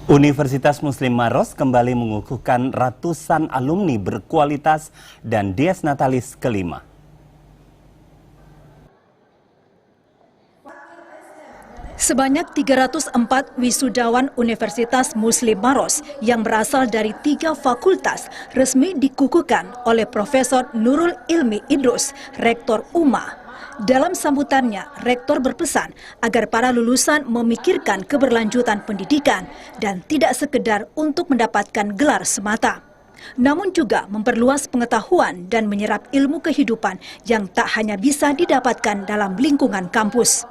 Universitas Muslim Maros kembali mengukuhkan ratusan alumni berkualitas dan Dies Natalis kelima. Sebanyak 304 wisudawan Universitas Muslim Maros yang berasal dari 3 fakultas resmi dikukuhkan oleh Profesor Nurul Ilmi Idrus, Rektor UMA. Dalam sambutannya, Rektor berpesan agar para lulusan memikirkan keberlanjutan pendidikan dan tidak sekedar untuk mendapatkan gelar semata, namun juga memperluas pengetahuan dan menyerap ilmu kehidupan yang tak hanya bisa didapatkan dalam lingkungan kampus.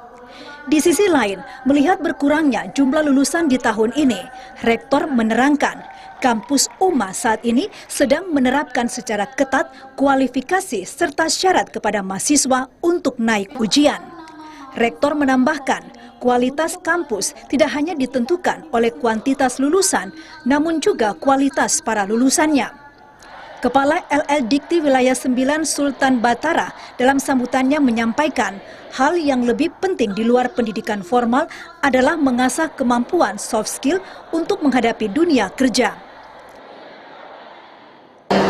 Di sisi lain, melihat berkurangnya jumlah lulusan di tahun ini, Rektor menerangkan kampus UMA saat ini sedang menerapkan secara ketat kualifikasi serta syarat kepada mahasiswa untuk naik ujian. Rektor menambahkan, kualitas kampus tidak hanya ditentukan oleh kuantitas lulusan, namun juga kualitas para lulusannya. Kepala LL Dikti Wilayah 9 Sultan Batara dalam sambutannya menyampaikan hal yang lebih penting di luar pendidikan formal adalah mengasah kemampuan soft skill untuk menghadapi dunia kerja.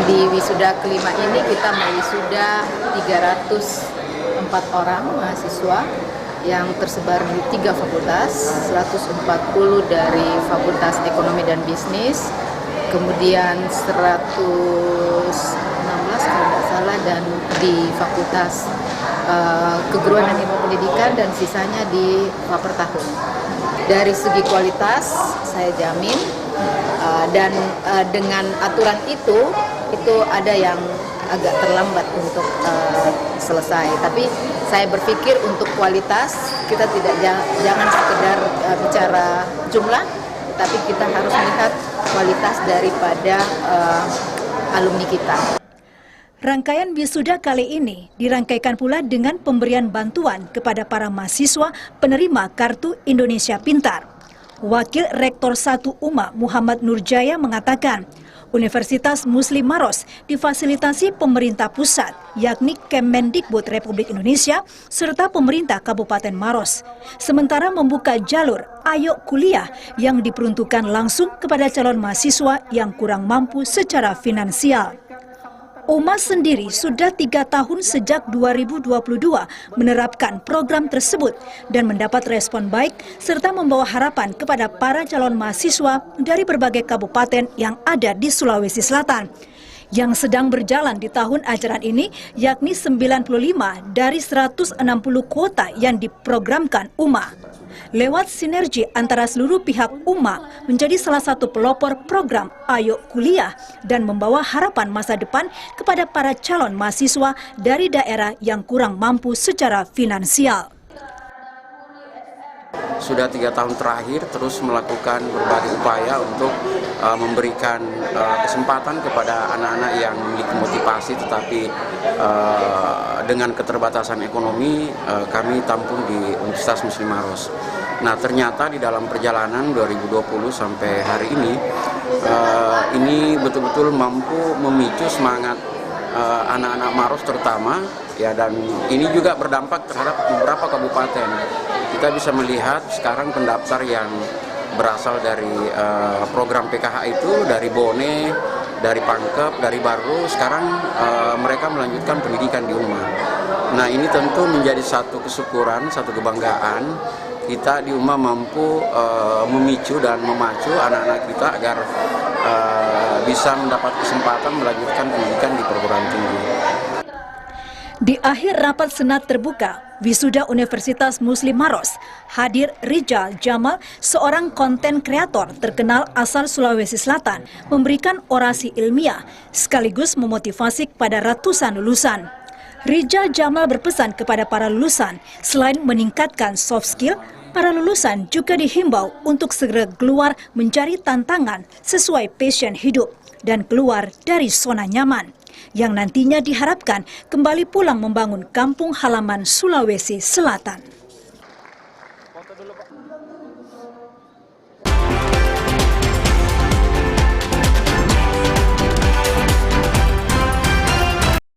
Di wisuda kelima ini kita mewisuda 304 orang mahasiswa yang tersebar di 3 fakultas, 140 dari Fakultas Ekonomi dan Bisnis, kemudian 116 kalau tidak salah dan di Fakultas Keguruan dan Ilmu Pendidikan dan sisanya di Fapertahun. Dari segi kualitas saya jamin dan dengan aturan itu ada yang agak terlambat untuk selesai. Tapi saya berpikir untuk kualitas kita jangan sekedar bicara jumlah, tapi kita harus melihat kualitas daripada alumni kita. Rangkaian wisuda kali ini dirangkaikan pula dengan pemberian bantuan kepada para mahasiswa penerima Kartu Indonesia Pintar. Wakil Rektor 1 UMA Muhammad Nurjaya mengatakan, Universitas Muslim Maros difasilitasi pemerintah pusat, yakni Kemendikbud Republik Indonesia, serta pemerintah Kabupaten Maros. Sementara membuka jalur Ayo Kuliah yang diperuntukkan langsung kepada calon mahasiswa yang kurang mampu secara finansial. UMA sendiri sudah 3 tahun sejak 2022 menerapkan program tersebut dan mendapat respon baik serta membawa harapan kepada para calon mahasiswa dari berbagai kabupaten yang ada di Sulawesi Selatan. Yang sedang berjalan di tahun ajaran ini yakni 95 dari 160 kuota yang diprogramkan UMA. Lewat sinergi antara seluruh pihak UMA menjadi salah satu pelopor program Ayo Kuliah dan membawa harapan masa depan kepada para calon mahasiswa dari daerah yang kurang mampu secara finansial. Sudah 3 tahun terakhir terus melakukan berbagai upaya untuk memberikan kesempatan kepada anak-anak yang memiliki motivasi tetapi dengan keterbatasan ekonomi kami tampung di Universitas Muslim Maros. Nah, ternyata di dalam perjalanan 2020 sampai hari ini betul-betul mampu memicu semangat anak-anak Maros terutama ya, dan ini juga berdampak terhadap beberapa kabupaten. Kita bisa melihat sekarang pendaftar yang berasal dari program PKH itu dari Bone, dari Pangkep, dari Baru, sekarang mereka melanjutkan pendidikan di UMA. Nah, ini tentu menjadi satu kesyukuran, satu kebanggaan kita di UMA mampu memicu dan memacu anak-anak kita agar bisa mendapat kesempatan melanjutkan pendidikan di perguruan tinggi. Di akhir rapat senat terbuka wisuda Universitas Muslim Maros, hadir Rijal Jamal, seorang konten kreator terkenal asal Sulawesi Selatan, memberikan orasi ilmiah sekaligus memotivasi kepada ratusan lulusan. Rijal Jamal berpesan kepada para lulusan, selain meningkatkan soft skill, para lulusan juga dihimbau untuk segera keluar mencari tantangan sesuai passion hidup dan keluar dari zona nyaman, yang nantinya diharapkan kembali pulang membangun kampung halaman Sulawesi Selatan.